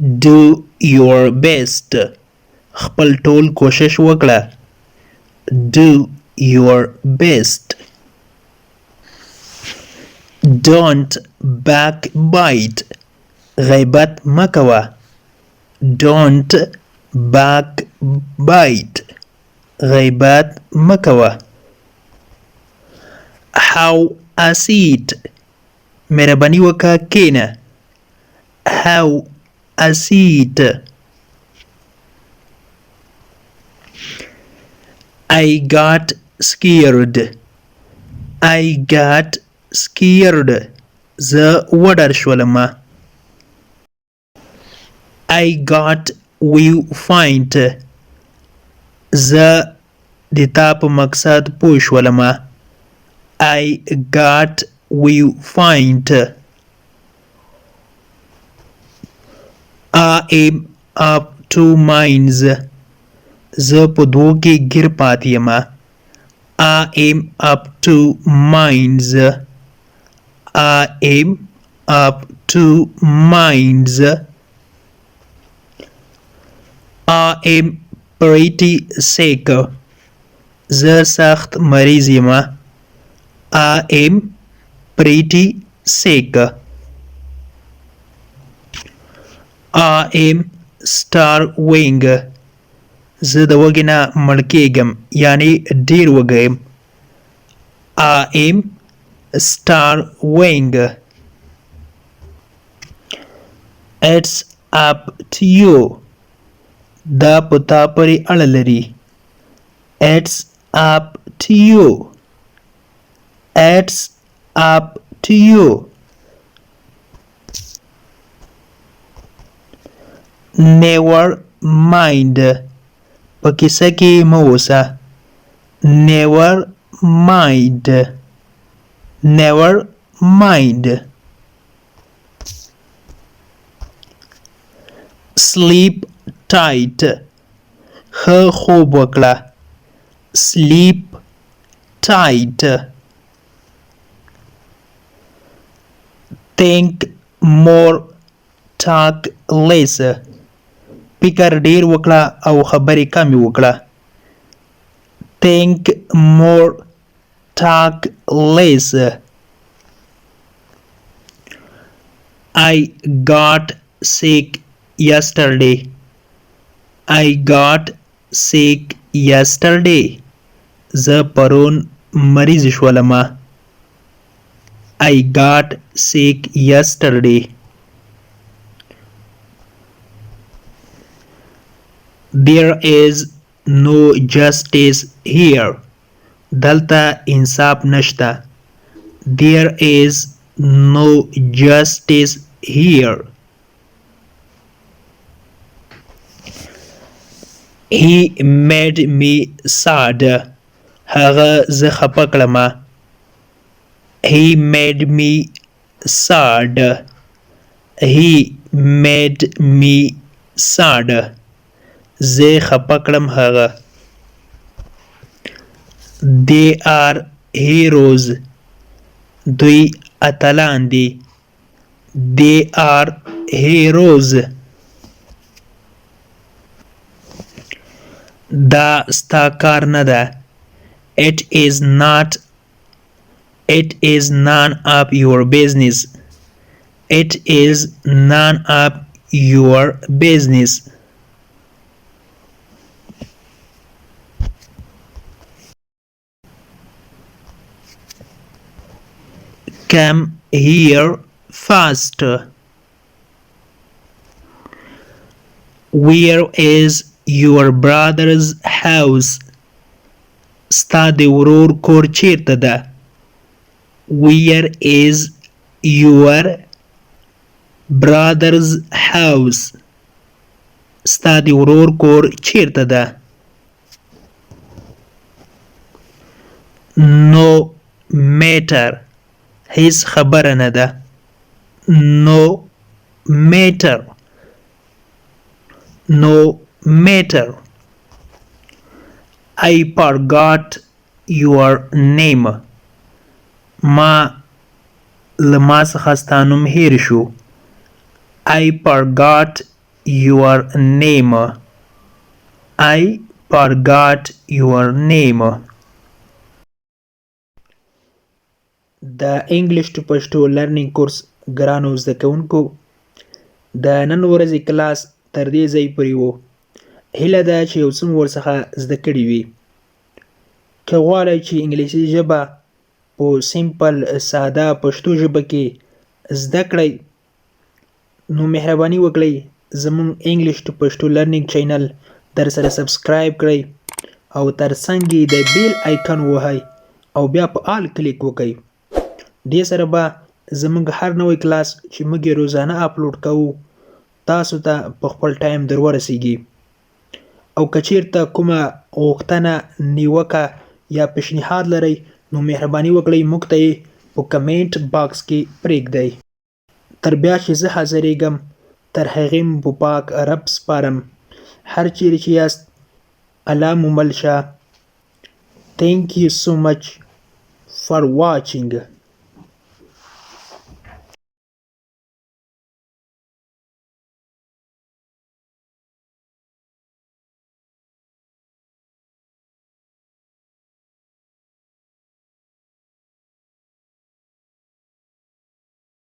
Do your best. خپل ټول کوشش وکړه. Do your best. Don't backbite. غیبت مکوه. Don't backbite. غیبت مکوه. Have a seat. مهرباني وکړه کښېنه. Have a seat. I got scared. I got scared. زه وډار شولم. I got viewpoint. زه د تا په مقصد پوه شولم. I got viewpoint. I am up to mines. زه په دوو کې ګیر پاتې یم. I am up to mines. I am up to mines. I am pretty sick. زه سخت مریض یم. I am pretty sick. I am starving. زه د وږي نه مړ کېږم یعنی ډېر وږی یم. I am starving. It's up to you. دا په تا پورې اړه لري. It's up to you. It's up to you. Never mind. په کیسه کې مه اوسه. Never mind. Never mind. Sleep tight. ښه خوب وکړه. Sleep tight. Think more, talk less. فکر ډیر وکړه او خبرې کمې وکړه. Think more, talk less. I got sick yesterday. I got sick yesterday. زه پرون مریض شولم. I got sick yesterday. There is no justice here. دلته انصاف نشته. There is no justice here. He made me sad. هغه زه خپه کړم. He made me sad. He made me sad. زه خپه کړم هغه. They are heroes. دوی اتلان دي. They are heroes. دا ستا کار نه ده. It is none of your business. It is none of your business. Come here fast. Where is your brother's house? ستا د ورور کور چیرته ده. Where is your brother's house? ستا د ورور کور چیرته ده. No matter. هیڅ خبره نه ده. No matter. No matter. I forgot your name. ما له ما څخه ستا نوم هیر شو. I forgot your name. I forgot your name. د انګلیش ټو پښتو لرنینګ کورس ګرانو زده کوونکو د نن ورځې کلاس تر دې ځای پورې و. هیله ده چې یو څه مو ورڅخه زده کړي وي. که غواړئ چې انګلیسي ژبه په سیمپل ساده پښتو ژبه کې زده کړئ نو مهرباني وکړئ زموږ انګلیش ټو پښتو لرنینګ چینل در سره سبسکرایب کړئ او ترڅنګ یې د بیل آیکن ووهئ او بیا په آل کلیک وکړئ. دې سره به زموږ هر نوی کلاس چې موږ یې روزانه اپلوډ کوو تاسو ته په خپل ټایم در ورسیږي. او که چیرته کومه غوښتنه نیوکه یا پیشنهاد لرئ نو مهرباني وکړئ موږ ته یې په کمنټ باکس کې پرېږدئ. تر بیا چې زه حاضرېږم تر هغې مو په پاک رب سپارم. هر چیرې چې یاست الله مو مل شه. Thank you so much for watching.